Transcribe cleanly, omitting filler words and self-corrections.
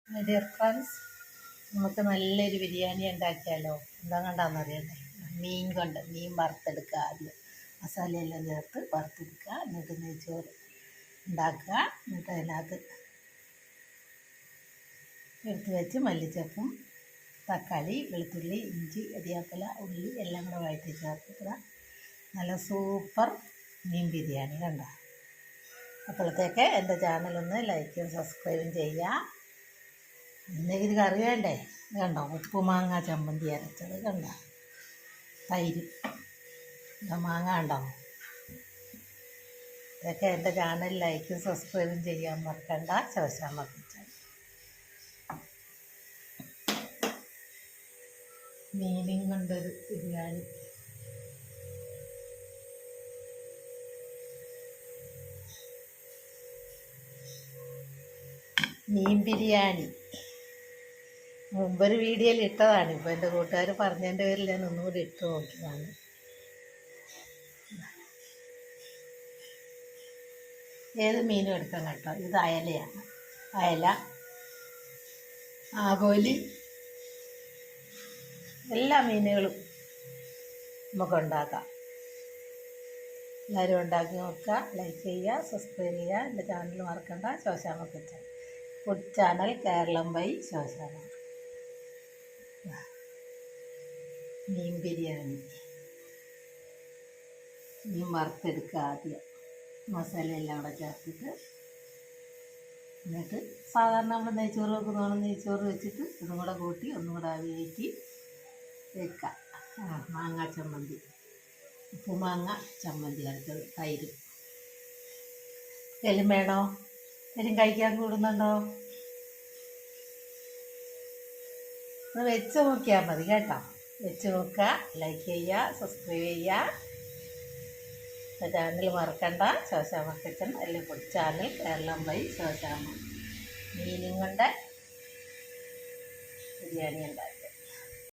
My dear friends, നമുക്ക് നല്ലൊരു ബിരിയാണി ഉണ്ടാക്കിയാലോ? എന്താ കണ്ടാന്നറിയണ്ടേ? മീൻ വറുത്തെടുക്കുക. ആദ്യം മസാലയെല്ലാം ചേർത്ത് വറുത്തെടുക്കുക. എന്നിട്ട് നെയ്ച്ചോറ് ഉണ്ടാക്കുക. എന്നിട്ട് അതിനകത്ത് എടുത്ത് വെച്ച് മല്ലിച്ചപ്പും തക്കാളി, വെളുത്തുള്ളി, ഇഞ്ചി, കരിയാപ്പില, ഉള്ളി എല്ലാം കൂടെ വഴറ്റി ചേർത്തിട്ട് നല്ല സൂപ്പർ മീൻ ബിരിയാണി കണ്ടോ. അപ്പോഴത്തേക്ക് എൻ്റെ ചാനലൊന്ന് ലൈക്കും സബ്സ്ക്രൈബും ചെയ്യുക. എന്തെങ്കിലും ഇത് കറി വേണ്ടേ? കണ്ടോ, ഉപ്പുമാങ്ങ ചമ്മന്തി അരച്ചത് കണ്ടോ, തൈര്, മാങ്ങ ഉണ്ടോ. ഇതൊക്കെ എൻ്റെ ചാനൽ ലൈക്കും സബ്സ്ക്രൈബും ചെയ്യാൻ മറക്കണ്ട. ശോശാമ്മ കിച്ചൺ. മീനും കൊണ്ടൊരു ബിരിയാണി. മീൻ ബിരിയാണി മുമ്പൊരു വീഡിയോയിൽ ഇട്ടതാണ്. ഇപ്പോൾ എൻ്റെ കൂട്ടുകാർ പറഞ്ഞതിൻ്റെ പേരിൽ ഞാൻ ഒന്നുകൂടി ഇട്ട് നോക്കിയതാണ്. ഏത് മീനും എടുക്കാം കേട്ടോ. ഇത് അയലയാണ്. അയല, ആകോലി, എല്ലാ മീനുകളും നമുക്ക് ഉണ്ടാക്കാം. എല്ലാവരും ഉണ്ടാക്കി നോക്കുക. ലൈക്ക് ചെയ്യുക, സബ്സ്ക്രൈബ് ചെയ്യുക. എൻ്റെ ചാനൽ മറക്കണ്ട. Shoshamma kitchen food channel, Keralam by Shoshamma. മീൻ ബിരിയാണി. മീൻ വറുത്തെടുക്കുക. ആദ്യം മസാല എല്ലാം കൂടെ ചേർത്തിട്ട്, എന്നിട്ട് സാധാരണ നമ്മൾ നെയ്ച്ചോറ് വെക്കുന്നതാണ്. നെയ്ച്ചോറ് വെച്ചിട്ട് ഇതും കൂടെ കൂട്ടി ഒന്നും കൂടെ ആവിയേറ്റി വെക്കുക. മാങ്ങ ചമ്മന്തി, ഉപ്പുമാങ്ങ ചമ്മന്തി അടുത്തത്, തൈര്. എലും വേണോ? എലും കഴിക്കാൻ കൂടുന്നുണ്ടോ? ഒന്ന് വെച്ച് നോക്കിയാൽ മതി കേട്ടോ. വെച്ച് നോക്കുക, ലൈക്ക് ചെയ്യുക, സബ്സ്ക്രൈബ് ചെയ്യുക. ചാനൽ മറക്കണ്ട. ശോശാമ്മ കിച്ചൺ എല്ലാം food channel, Keralam by Shoshamma. മീനും കൊണ്ട് ബിരിയാണി ഉണ്ടാക്കി.